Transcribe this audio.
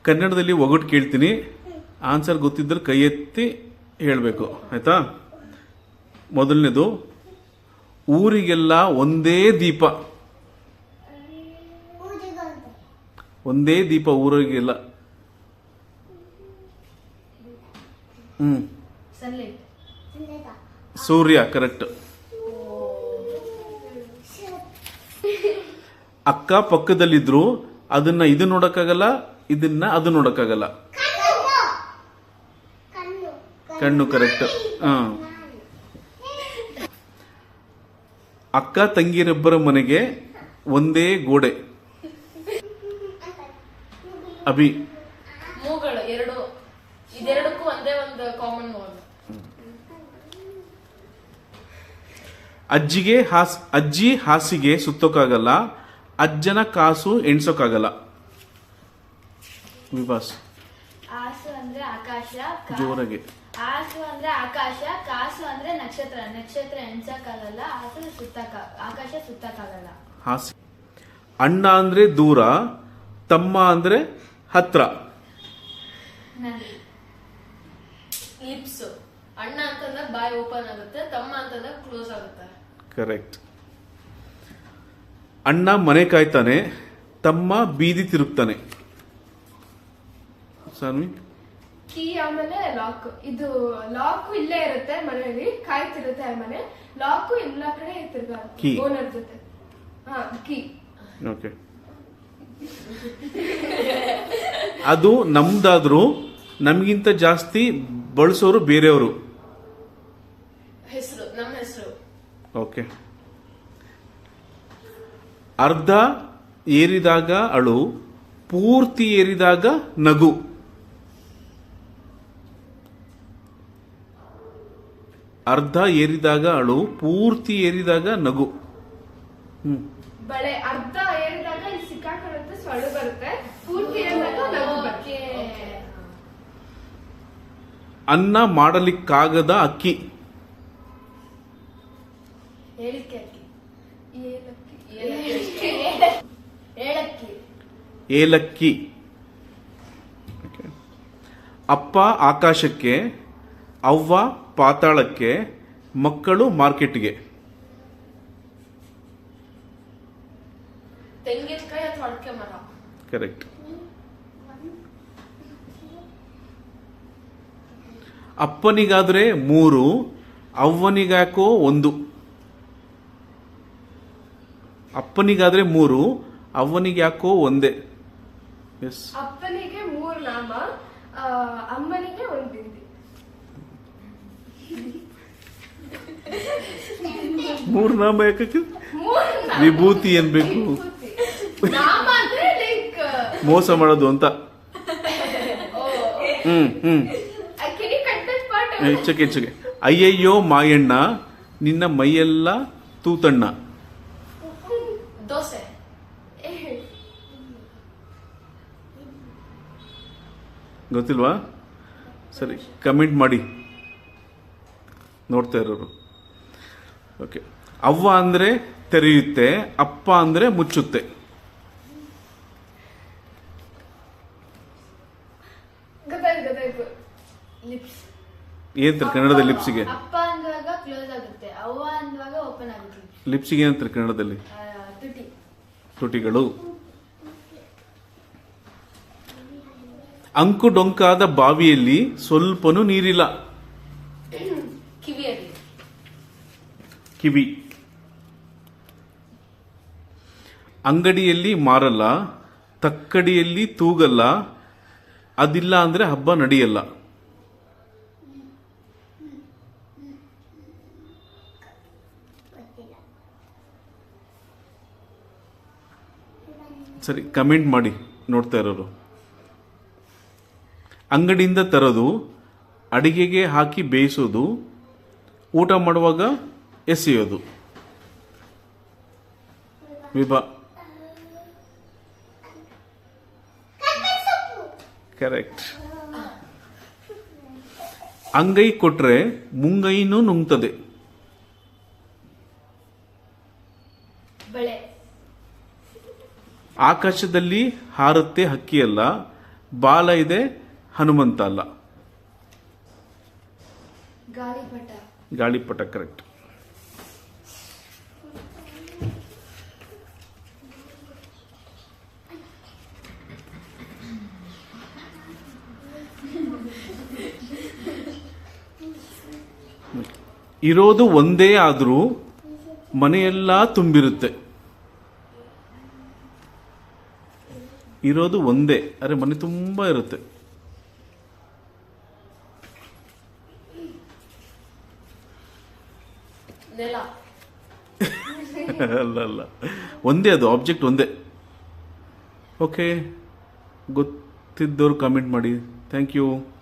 ಕನ್ನಡದಲ್ಲಿ ಒಗಟು ಕೇಳ್ತೀನಿ, ಆನ್ಸರ್ ಗೊತ್ತಿದ್ದರೆ ಕೈ ಎತ್ತಿ ಹೇಳಬೇಕು, ಆಯ್ತಾ? ಮೊದಲನೇದು, ಊರಿಗೆಲ್ಲ ಒಂದೇ ದೀಪ. ಒಂದೇ ದೀಪ ಊರಿಗೆಲ್ಲ. ಸೂರ್ಯ, ಕರೆಕ್ಟ್. ಅಕ್ಕ ಪಕ್ಕದಲ್ಲಿದ್ರು ಅದನ್ನ ಇದು ನೋಡಕ್ಕಾಗಲ್ಲ, ಇದನ್ನ ಅದು ನೋಡಕ್ಕಾಗಲ್ಲ. ಕಣ್ಣು, ಕರೆಕ್ಟ್. ಅಕ್ಕ ತಂಗಿಯರಿಬ್ಬರ ಮನೆಗೆ ಒಂದೇ ಗೋಡೆ. ಅಭಿ. ಮೂಗಳು ಎರಡು, ಇದೆರಡಕ್ಕೂ ಒಂದೇ ಒಂದು ಕಾಮನ್ ವರ್ಡ್. ಅಜ್ಜಿ ಹಾಸಿಗೆ ಸುತ್ತೋಕ್ಕಾಗಲ್ಲ, ಅಜ್ಜನ ಕಾಸು ಎಣ್ಸೋಕ್ಕಾಗಲ್ಲ. ವಿಭಾಸ್. ಆಸು ಅಂದ್ರೆ ಆಕಾಶ, ಜೋರಾಗಿ. ಆಸು ಅಂದ್ರೆ ಆಕಾಶ, ಕಾಸು ಅಂದ್ರೆ ನಕ್ಷತ್ರ. ನಕ್ಷತ್ರ ಎಣ್ಸಕ್ಕಾಗಲ್ಲ, ಆಕಾಶ ಸುತ್ತಕ್ಕಾಗಲ್ಲ. ಹಾಸಿ. ಅಣ್ಣ ಅಂದ್ರೆ ದೂರ, ತಮ್ಮ ಅಂದ್ರೆ ಹತ್ರ. ಲಿಪ್ಸ್. ಅಣ್ಣ ಅಂತಂದ್ರೆ ಬಾಯಿ ಓಪನ್ ಆಗುತ್ತೆ, ತಮ್ಮ ಅಂತಂದ್ರೆ ಕ್ಲೋಸ್ ಆಗುತ್ತೆ. ಕರೆಕ್ಟ್. ಅಣ್ಣ ಮನೆ ಕಾಯ್ತಾನೆ, ತಮ್ಮ ಬೀದಿ ತಿರುಗ್ತಾನೆ. ಸಾನ್ವಿ. ಕೀ ಆಮೇಲೆ ಲಾಕ್. ಇದು ಲಾಕ್ ಇಲ್ಲೇ ಇರುತ್ತೆ ಮನೆಯಲ್ಲಿ, ಕಾಯ್ತಿರುತ್ತೆ ಮನೆ. ಲಾಕ್ ಎಲ್ಲ ಕಡೆ ತಿರ್ಗಾಡುತ್ತೆ ಓನರ್ ಜೊತೆ. ಕೀ. ಓಕೆ. ಅದು ನಮ್ದಾದ್ರೂ ನಮ್ಗಿಂತ ಜಾಸ್ತಿ ಬಳಸೋರು ಬೇರೆಯವರು. ಹೆಸರು, ನಮ್ಮ ಹೆಸರು. ಓಕೆ. ಅರ್ಧ ಏರಿದಾಗ ಅಳು, ಪೂರ್ತಿ ಏರಿದಾಗ ನಗು. ಅರ್ಧ ಏರಿದಾಗ ಅಳು, ಪೂರ್ತಿ ಏರಿದಾಗ ನಗು. ಬಳೆ. ಅರ್ಧ ಏರಿದಾಗ ಇಲ್ಲಿ ಸಿಕ್ಕಾಕೊಳ್ಳುತ್ತೆ, ಸೊಳ್ಳೆ ಬರುತ್ತೆ. ಪೂರ್ತಿ ಏರಿದಾಗ ನಗು ಬರುತ್ತೆ. ಅನ್ನ ಮಾಡಲಿಕ್ಕಾಗದ ಅಕ್ಕಿ. ಏಲಕ್ಕಿ. ಅಪ್ಪ ಆಕಾಶಕ್ಕೆ, ಅವ್ವ ಪಾತಾಳಕ್ಕೆ, ಮಕ್ಕಳು ಮಾರ್ಕೆಟ್ಗೆ. ತೆಂಗಿನಕಾಯಿ ಅಥವಾ ಅಡಿಕೆ ಮರ. ಕರೆಕ್ಟ್. ಅಪ್ಪನಿಗಾದ್ರೆ 3, ಅವ್ವನಿಗಾಕೋ 1. ಅಪ್ಪನಿಗಾದ್ರೆ 3, ಅವ್ವನಿಗೆ ಯಾಕೋ 1. ಎಸ್. ಅಪ್ಪನಿಗೆ 3 ನಾಮ, ಅಮ್ಮನಿಗೆ 1 ಬಿಂದಿ. 3 ನಾಮ ಯಾಕೆ? ವಿಭೂತಿ ಅನ್ಬೇಕು. ನಾಮ ಅಂದ್ರೆ ಲೈಕ್ ಮೋಸ ಮಾಡೋದು ಅಂತ. ಹೆಚ್ಚಗೆ. ಅಯ್ಯಯ್ಯೋ ಮಾಯಣ್ಣ, ನಿನ್ನ ಮೈಯೆಲ್ಲ ತೂತಣ್ಣ. ದೋಸೆ. ಗೊತ್ತಿಲ್ವಾ? ಸರಿ, ಕಮೆಂಟ್ ಮಾಡಿ ನೋಡ್ತಾ ಇರೋರು. ಓಕೆ. ಅವ್ವ ಅಂದ್ರೆ ತೆರೆಯುತ್ತೆ, ಅಪ್ಪ ಅಂದ್ರೆ ಮುಚ್ಚುತ್ತೆ. ಗೊತ್ತಾಯ್ತು. ಲಿಪ್ಸ್. ಏನಂತಾರೆ ಕನ್ನಡದಲ್ಲಿ ಲಿಪ್ಸಿಗೆ? ಅಪ್ಪ ಅಂದಾಗ ಕ್ಲೋಸ್ ಆಗುತ್ತೆ, ಅವ್ವ ಅಂದಾಗ ಓಪನ್ ಆಗುತ್ತೆ. ಲಿಪ್ಸಿಗೆ ಏನಂತಾರೆ ಕನ್ನಡದಲ್ಲಿ? ತುಟಿ. ತುಟಿಗಳು. ಅಂಕು ಡೊಂಕಾದ ಬಾವಿಯಲ್ಲಿ ಸ್ವಲ್ಪನೂ ನೀರಿಲ್ಲ. ಕಿವಿಯಲ್ಲಿ. ಕಿವಿ. ಅಂಗಡಿಯಲ್ಲಿ ಮಾರಲ್ಲ, ತಕ್ಕಡಿಯಲ್ಲಿ ತೂಗಲ್ಲ, ಅದಿಲ್ಲ ಅಂದ್ರೆ ಹಬ್ಬ ನಡೆಯಲ್ಲ. ಸರಿ, ಕಮೆಂಟ್ ಮಾಡಿ ನೋಡ್ತಾ ಇರೋರು. ಅಂಗಡಿಯಿಂದ ತರೋದು, ಅಡಿಗೆಗೆ ಹಾಕಿ ಬೇಯಿಸೋದು, ಊಟ ಮಾಡುವಾಗ ಎಸೆಯೋದು. ಕರೆಕ್ಟ್. ಅಂಗೈ ಕೊಟ್ರೆ ಮುಂಗೈನೂ ನುಂಗ್ತದೆ. ಬಳೆ. ಆಕಾಶದಲ್ಲಿ ಹಾರುತ್ತೆ ಹಕ್ಕಿಯಲ್ಲ, ಬಾಲ ಇದೆ, ಹನುಮಂತ ಅಲ್ಲ. ಗಾಳಿಪಟ. ಗಾಳಿಪಟ ಕರೆಕ್ಟ್. ಇರೋದು ಒಂದೇ ಆದ್ರೂ ಮನೆಯೆಲ್ಲ ತುಂಬಿರುತ್ತೆ. ಇರೋದು ಒಂದೇ ಅರೆ ಮನೆ ತುಂಬಾ ಇರುತ್ತೆ. ನೆಲ. ಅಲ್ಲ ಒಂದೇ, ಅದು ಆಬ್ಜೆಕ್ಟ್ ಒಂದೇ. ಓಕೆ, ಗೊತ್ತಿದ್ದವ್ರು ಕಮೆಂಟ್ ಮಾಡಿ. Thank you.